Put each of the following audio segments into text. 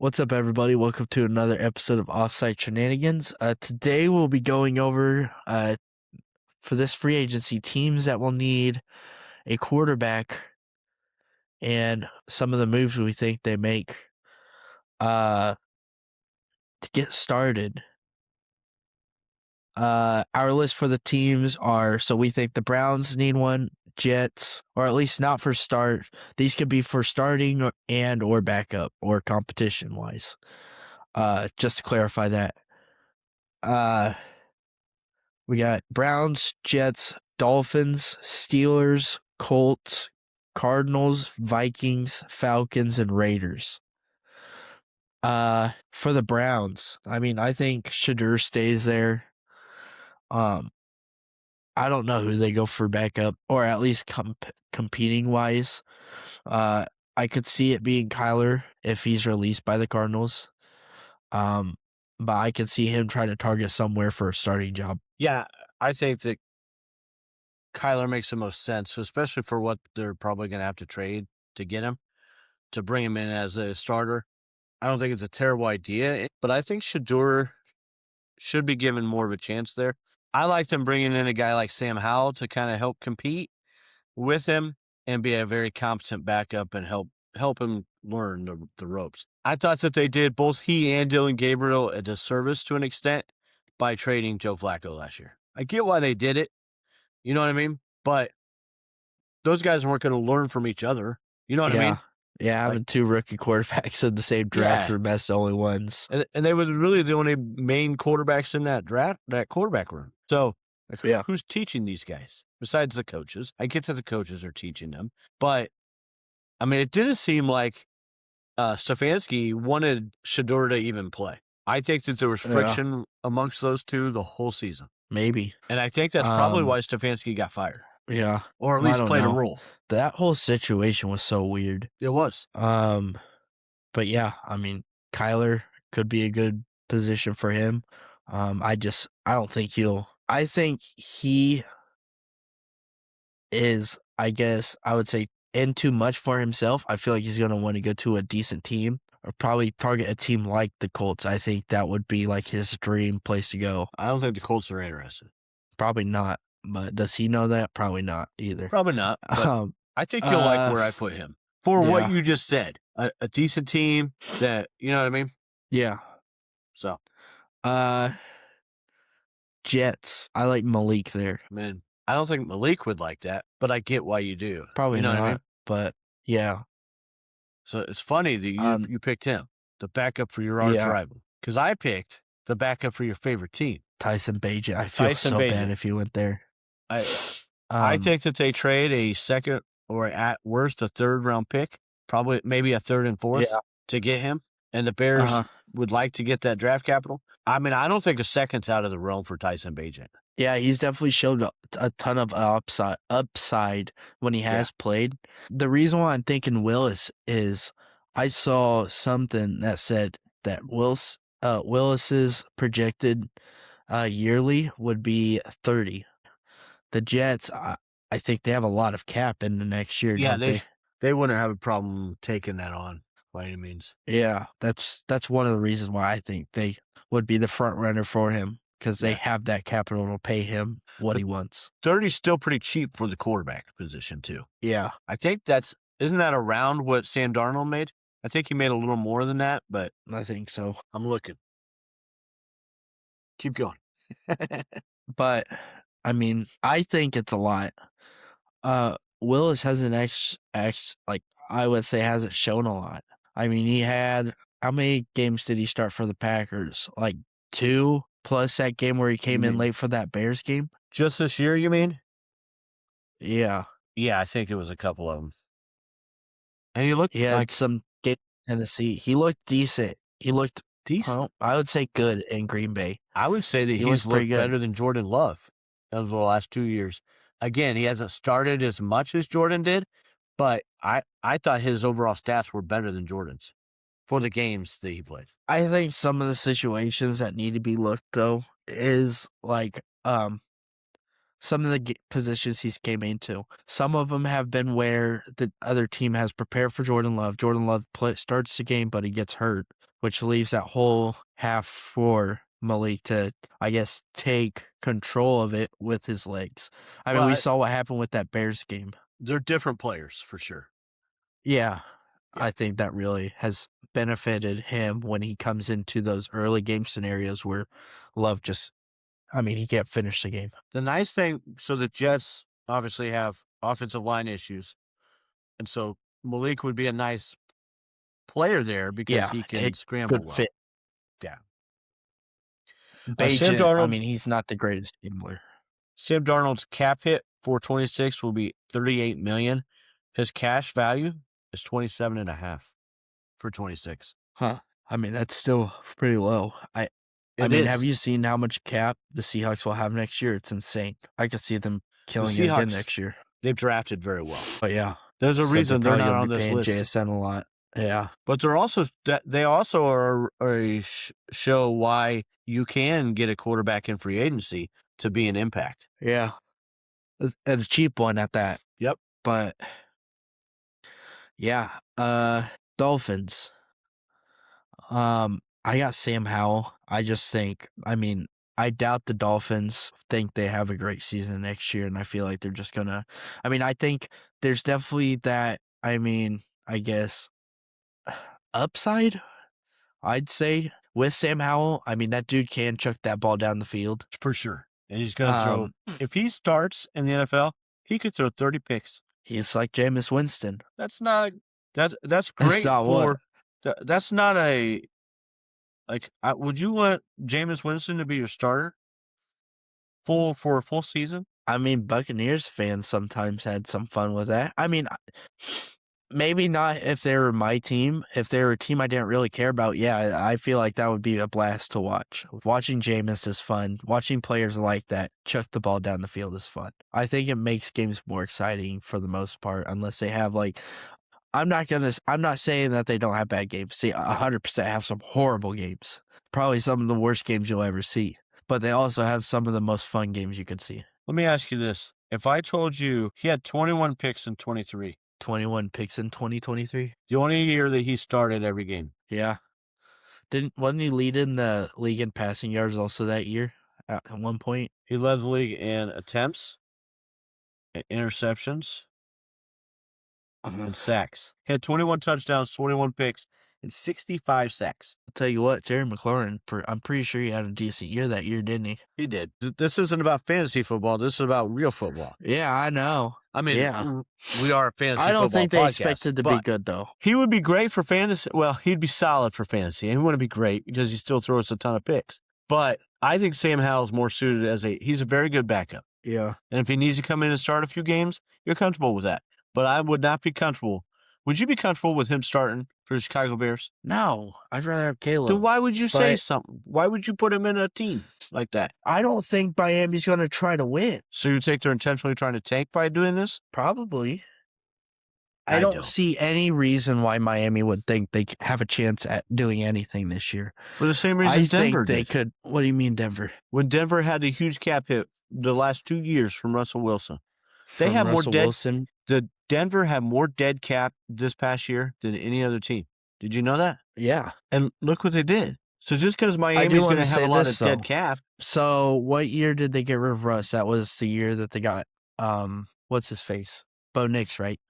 What's up, everybody? Welcome to another episode of Offside Shenanigans. Today we'll be going over, for this free agency, teams that will need a quarterback and some of the moves we think they make to get started. Our list for the teams are, so we think the Browns need one, Jets, or at least not for start. These could be for starting or backup or competition-wise. Just to clarify that. We got Browns, Jets, Dolphins, Steelers, Colts, Cardinals, Vikings, Falcons, and Raiders. For the Browns, I think Shadur stays there. I don't know who they go for backup, or at least competing wise. I could see it being Kyler if he's released by the Cardinals. But I could see him trying to target somewhere for a starting job. Yeah, I think that Kyler makes the most sense, especially for what they're probably going to have to trade to get him, to bring him in as a starter. I don't think it's a terrible idea, but I think Shadur should be given more of a chance there. I like them bringing in a guy like Sam Howell to kind of help compete with him and be a very competent backup and help him learn the ropes. I thought that they did both he and Dylan Gabriel a disservice to an extent by trading Joe Flacco last year. I get why they did it. You know what I mean? But those guys weren't going to learn from each other. You know what I mean? Yeah, having two rookie quarterbacks in the same draft were best only ones. And they were really the only main quarterbacks in that draft, that quarterback room. So who's teaching these guys besides the coaches? I get that the coaches are teaching them. But, it didn't seem like Stefanski wanted Shadur to even play. I think that there was friction amongst those two the whole season. Maybe. And I think that's probably why Stefanski got fired. Yeah. Or at least played a role. That whole situation was so weird. It was. But yeah, Kyler could be a good position for him. I don't think I think he is, I guess, I would say, in too much for himself. I feel like he's going to want to go to a decent team or probably target a team like the Colts. I think that would be like his dream place to go. I don't think the Colts are interested. Probably not. But does he know that? Probably not either. Probably not. But I think you'll like where I put him. For what you just said. A decent team that, you know what I mean? Yeah. So. Jets. I like Malik there. Man, I don't think Malik would like that, but I get why you do. Probably not, what I mean? But yeah. So it's funny that you picked him, the backup for your arch rival. Because I picked the backup for your favorite team. Tyson Bagent. I feel so bad if you went there. I think that they trade a second or at worst a third round pick, probably maybe a third and fourth to get him. And the Bears would like to get that draft capital. I don't think a second's out of the realm for Tyson Bagent. Yeah, he's definitely showed a ton of upside when he has played. The reason why I'm thinking Willis is I saw something that said that Willis's projected yearly would be 30. The Jets, I think they have a lot of cap in the next year. Yeah, they wouldn't have a problem taking that on by any means. Yeah, that's one of the reasons why I think they would be the front runner for him because they have that capital to pay him what he wants. 30 is still pretty cheap for the quarterback position too. Yeah, I think isn't that around what Sam Darnold made? I think he made a little more than that, but I think so. I'm looking. Keep going. But I think it's a lot. Willis hasn't I would say hasn't shown a lot. He had, how many games did he start for the Packers? Like 2 plus that game where he came in late for that Bears game? Just this year, you mean? Yeah. Yeah, I think it was a couple of them. And he had some game in Tennessee. He looked decent. He looked decent. Well, I would say good in Green Bay. I would say that he's looked better than Jordan Love over the last 2 years. Again, he hasn't started as much as Jordan did, but I thought his overall stats were better than Jordan's for the games that he played. I think some of the situations that need to be looked, though, is like some of the positions he's came into. Some of them have been where the other team has prepared for Jordan Love. Jordan Love starts the game, but he gets hurt. which leaves that whole half for Malik to, I guess, take control of it with his legs. I mean, we saw what happened with that Bears game. They're different players for sure. Yeah, Yeah. I think that really has benefited him when he comes into those early game scenarios where Love just, I mean, he can't finish the game. The nice thing, so the Jets obviously have offensive line issues, and so Malik would be a nice player there because he can scramble good well. fit. Yeah. Sam Bajan, I Darnold, mean, he's not the greatest gambler. Sam Darnold's cap hit for 26 will be $38 million. His cash value is 27.5 for 26. Huh. I mean, that's still pretty low. I mean, have you seen how much cap the Seahawks will have next year? It's insane. I could see them killing it again next year. They've drafted very well. But yeah, there's a reason they're not gonna on be this paying list. JSN a lot. Yeah, but they also are a show why you can get a quarterback in free agency to be an impact. Yeah, and a cheap one at that. Yep. But yeah, Dolphins. I got Sam Howell. I just think, I mean, I doubt the Dolphins think they have a great season next year, and I feel like they're just gonna. I mean, I think there's definitely that. I mean, I guess upside. I'd say with Sam Howell. I mean, that dude can chuck that ball down the field for sure, and he's gonna throw. If he starts in the NFL, he could throw 30 picks. He's like Jameis Winston. That's not that's great. That's not a would you want Jameis Winston to be your starter for a full season? I mean, Buccaneers fans sometimes had some fun with that. I mean, maybe not if they were my team. If they were a team I didn't really care about, yeah, I feel like that would be a blast to watch. Watching Jameis is fun. Watching players like that chuck the ball down the field is fun. I think it makes games more exciting for the most part, unless they have like. I'm not saying that they don't have bad games. See, 100% have some horrible games. Probably some of the worst games you'll ever see. But they also have some of the most fun games you could see. Let me ask you this. If I told you he had 21 picks in 23. 21 picks in 2023? The only year that he started every game. Yeah. Wasn't he leading the league in passing yards also that year at one point? He led the league in attempts, interceptions, and sacks. He had 21 touchdowns, 21 picks, and 65 sacks. I'll tell you what, Terry McLaurin, I'm pretty sure he had a decent year that year, didn't he? He did. This isn't about fantasy football. This is about real football. Yeah, I know. I mean, yeah. We are a fantasy football I don't think they podcast, expected to be good, though. He would be great for fantasy. Well, he'd be solid for fantasy. He wouldn't be great because he still throws a ton of picks. But I think Sam Howell's more suited he's a very good backup. Yeah. And if he needs to come in and start a few games, you're comfortable with that. But I would not be comfortable. Would you be comfortable with him starting for the Chicago Bears? No, I'd rather have Caleb. Then why would you say something? Why would you put him in a team like that? I don't think Miami's going to try to win. So you think they're intentionally trying to tank by doing this? Probably. I don't see any reason why Miami would think they have a chance at doing anything this year. For the same reason Denver did. They could. What do you mean, Denver? When Denver had a huge cap hit the last 2 years from Russell Wilson. They have more dead. Wilson? The Denver had more dead cap this past year than any other team. Did you know that? Yeah. And look what they did. So just because Miami's going to have a lot of dead cap. So what year did they get rid of Russ? That was the year that they got, what's his face? Bo Nix, right?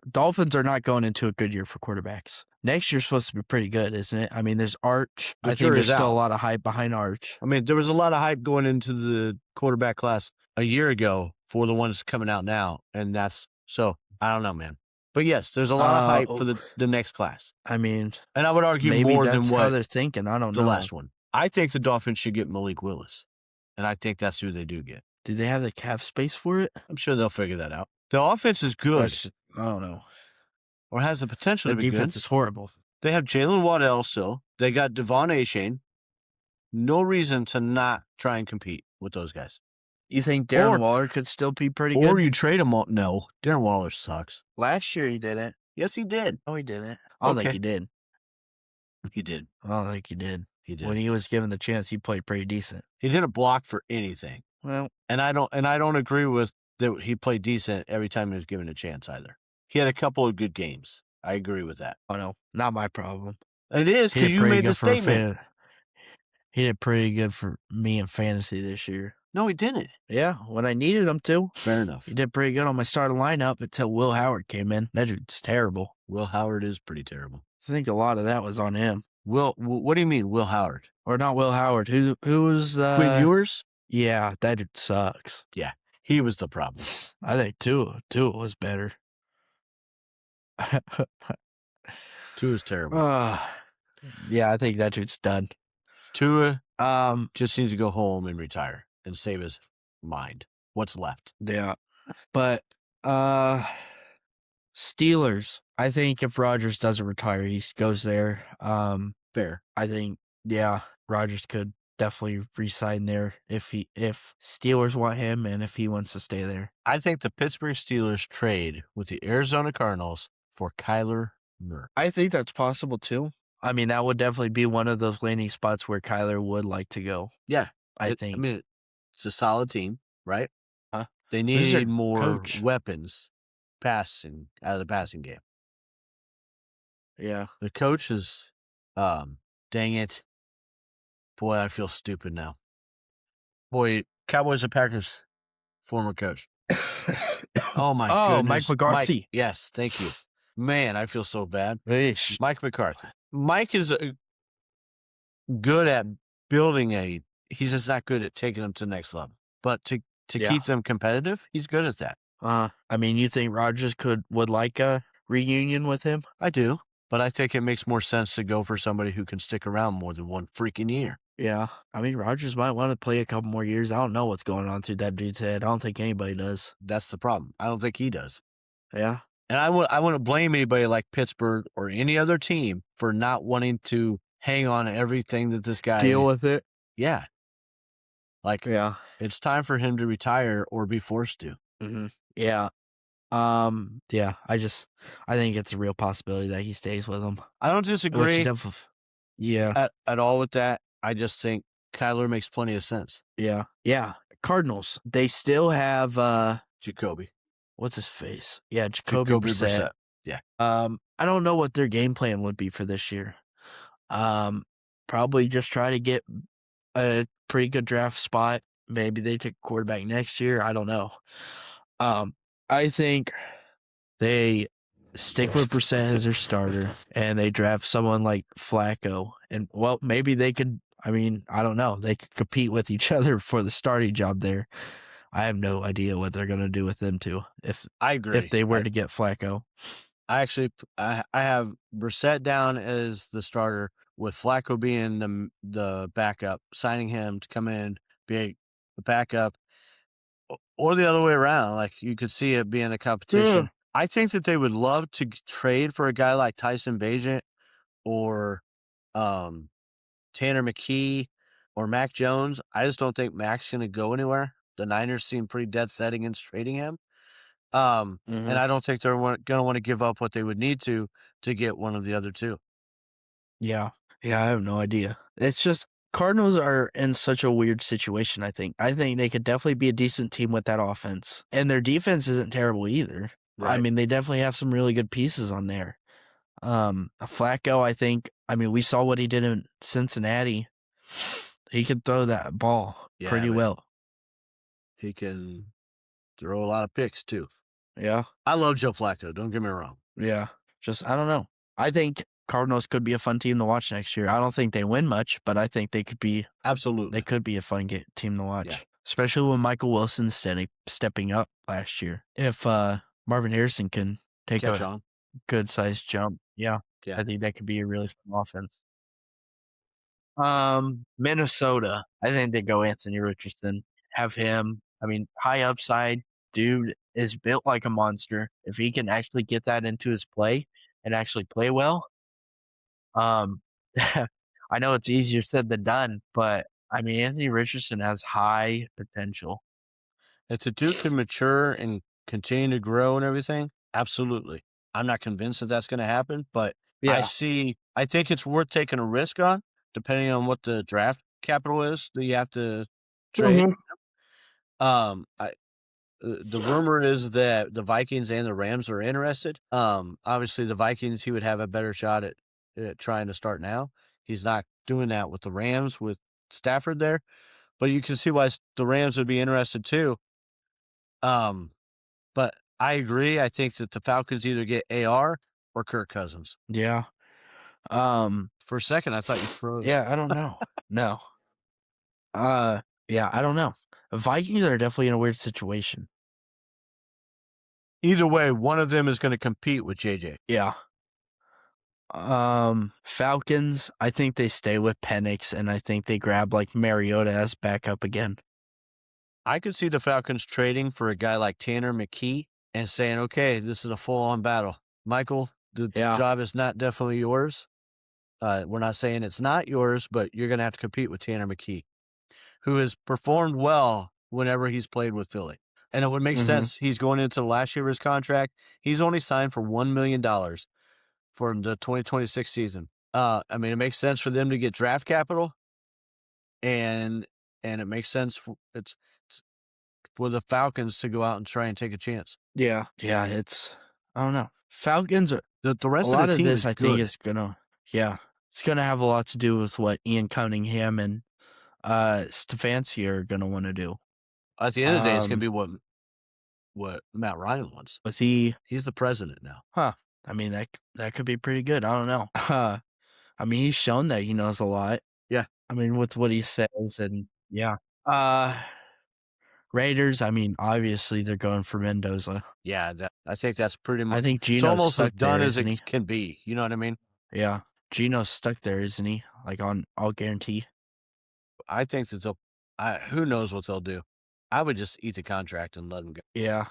Dolphins are not going into a good year for quarterbacks. Next year's supposed to be pretty good, isn't it? I mean, there's Arch. I think there's still a lot of hype behind Arch. I mean, there was a lot of hype going into the quarterback class a year ago for the ones coming out now. And so I don't know, man. But yes, there's a lot of hype for the next class. I mean, and I would argue maybe more that's than what how they're thinking. I don't know. The last one. I think the Dolphins should get Malik Willis. And I think that's who they do get. Do they have the cap space for it? I'm sure they'll figure that out. The offense is good. I don't know. Or has the potential to be good. The defense is horrible. They have Jalen Waddell still. They got Devon Achane. No reason to not try and compete with those guys. You think Darren Waller could still be pretty good? Or you trade him all. No, Darren Waller sucks. Last year he didn't. Yes, he did. No, he didn't. I don't think he did. He did. I don't think he did. He did. When he was given the chance, he played pretty decent. He didn't block for anything. Well, and I don't agree with that he played decent every time he was given a chance either. He had a couple of good games. I agree with that. Oh no, not my problem. It is He because did you pretty made the good for a statement. He did pretty good for me in fantasy this year. No, he didn't. Yeah, when I needed him to. Fair enough. He did pretty good on my starting lineup until Will Howard came in. That dude's terrible. Will Howard is pretty terrible. I think a lot of that was on him. What do you mean, Will Howard? Or not Will Howard. Who was Quinn Ewers? Yeah, that dude sucks. Yeah, he was the problem. I think Tua was better. Tua is terrible. Yeah, I think that dude's done. Tua just needs to go home and retire and save his mind. What's left? Yeah. But Steelers, I think if Rodgers doesn't retire, he goes there. Fair. I think, yeah, Rodgers could definitely re-sign there if Steelers want him and if he wants to stay there. I think the Pittsburgh Steelers trade with the Arizona Cardinals for Kyler Murray. I think that's possible too. I mean, that would definitely be one of those landing spots where Kyler would like to go. Yeah. I think. I mean, it's a solid team, right? Huh? They need more weapons passing out of the passing game. Yeah. The coach is, dang it. Boy, I feel stupid now. Boy, Cowboys and Packers former coach. Oh, my goodness. Mike McCarthy. Yes, thank you. Man, I feel so bad. Eesh. Mike McCarthy. Mike is good at building he's just not good at taking them to the next level. But to keep them competitive, he's good at that. I mean, you think Rodgers would like a reunion with him? I do. But I think it makes more sense to go for somebody who can stick around more than one freaking year. Yeah. I mean, Rodgers might want to play a couple more years. I don't know what's going on through that dude's head. I don't think anybody does. That's the problem. I don't think he does. Yeah. And I wouldn't blame anybody like Pittsburgh or any other team for not wanting to hang on to everything that this guy... Deal with it? Yeah. It's time for him to retire or be forced to. Mm-hmm. Yeah. Yeah, I think it's a real possibility that he stays with them. I don't disagree at all with that. I just think Kyler makes plenty of sense. Yeah. Yeah. Cardinals, they still have Jacoby. What's his face? Yeah, Jacoby Brissett. Yeah. I don't know what their game plan would be for this year. Probably just try to get a pretty good draft spot. Maybe they take a quarterback next year. I don't know. I think they stick with Brissett as their starter, and they draft someone like Flacco. And, well, maybe they could, I mean, I don't know. They could compete with each other for the starting job there. I have no idea what they're going to do with them two. I agree. If they were to get Flacco. I have Brissett down as the starter with Flacco being the backup, signing him to come in, be the backup. Or the other way around, like you could see it being a competition. I think that they would love to trade for a guy like Tyson Bagent or Tanner McKee or Mac Jones. I just don't think Mac's going to go anywhere. The Niners seem pretty dead set against trading him. And I don't think they're going to want to give up what they would need to get one of the other two. Yeah. Yeah, I have no idea. It's just Cardinals are in such a weird situation, I think. I think they could definitely be a decent team with that offense. And their defense isn't terrible either. Right. I mean, they definitely have some really good pieces on there. Flacco, I mean, we saw what he did in Cincinnati. He can throw that ball pretty well. He can throw a lot of picks, too. Yeah. I love Joe Flacco, don't get me wrong. Yeah. I don't know. I think Cardinals could be a fun team to watch next year. I don't think they win much, but I think they could be. Absolutely. They could be a fun team to watch, especially when Michael Wilson stepping up last year. If Marvin Harrison can take a good-sized jump, I think that could be a really fun offense. Minnesota, I think they go Anthony Richardson. Have him. I mean, high upside. Dude is built like a monster. If he can actually get that into his play and actually play well, I know it's easier said than done, but I mean, Anthony Richardson has high potential. If the dude can mature and continue to grow and everything, absolutely. I'm not convinced that that's going to happen, but I think it's worth taking a risk on, depending on what the draft capital is that you have to trade. The rumor is that the Vikings and the Rams are interested. Obviously, the Vikings, he would have a better shot at trying to start now. He's not doing that with the Rams with Stafford there, but you can see why the Rams would be interested too. But I agree. I think that the Falcons either get AR or Kirk Cousins. Yeah. For a second, I thought you froze. Yeah, I don't know. No. Yeah, I don't know. Vikings are definitely in a weird situation. Either way, one of them is going to compete with JJ. Yeah. Falcons, I think they stay with Penix, and I think they grab like Mariota as backup again. I could see the Falcons trading for a guy like Tanner McKee and saying, okay, this is a full-on battle. Michael, the job is not definitely yours. We're not saying it's not yours, but you're going to have to compete with Tanner McKee, who has performed well whenever he's played with Philly. And it would make sense. He's going into the last year of his contract. He's only signed for $1 million for the 2026 season. I mean, it makes sense for them to get draft capital, and it makes sense for it's for the Falcons to go out and try and take a chance. Yeah, it's I don't know. Falcons are The rest a of lot the of team this. is I good. think is gonna it's gonna have a lot to do with what Ian Cunningham and Stefanski are gonna want to do. At the end of the day, it's gonna be what Matt Ryan wants. Was he? He's the president now. Huh. I mean that could be pretty good. I don't know. I mean he's shown that he knows a lot. Yeah. I mean with what he says and yeah. Raiders. I mean obviously they're going for Mendoza. Yeah, I think that's pretty much. I think It's Gino's almost as stuck done there, as isn't he? it can be. You know what I mean? Yeah, Gino's stuck there, isn't he? Like I'll guarantee. I think that who knows what they'll do. I would just eat the contract and let him go. Yeah.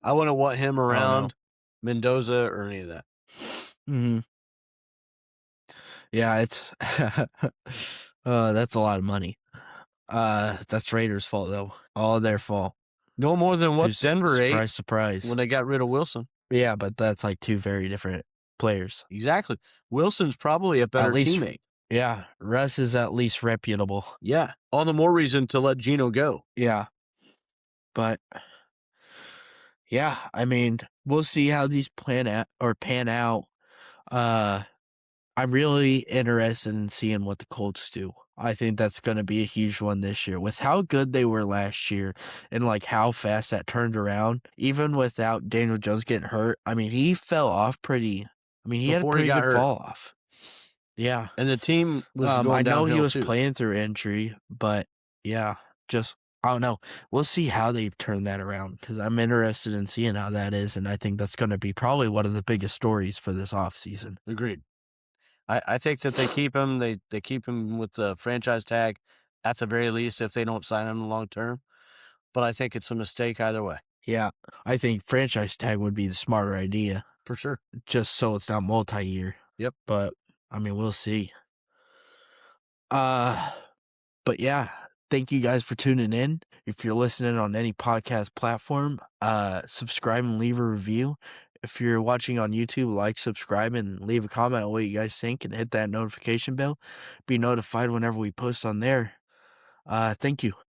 I wouldn't want him around Mendoza or any of that. Yeah, it's that's a lot of money. That's Raiders' fault though. All their fault. No more than what Denver ate surprise. when they got rid of Wilson. Yeah, but that's like two very different players. Exactly. Wilson's probably a better teammate. Yeah, Russ is at least reputable. Yeah, all the more reason to let Gino go. Yeah, but yeah, I mean, we'll see how these pan out. I'm really interested in seeing what the Colts do. I think that's going to be a huge one this year. With how good they were last year and like how fast that turned around, even without Daniel Jones getting hurt. I mean, he fell off pretty. I mean, he had a pretty good fall off. Yeah. And the team was going I know he was too. playing through injury, but yeah, just I don't know. We'll see how they turn that around because I'm interested in seeing how that is, and I think that's going to be probably one of the biggest stories for this offseason. Agreed. I think that they keep him. They keep him with the franchise tag at the very least if they don't sign him long term. But I think it's a mistake either way. Yeah, I think franchise tag would be the smarter idea. For sure. Just so it's not multi-year. Yep. But, I mean, we'll see. But yeah, thank you guys for tuning in. If you're listening on any podcast platform, subscribe and leave a review. If you're watching on YouTube, like, subscribe, and leave a comment on what you guys think and hit that notification bell. Be notified whenever we post on there. Thank you.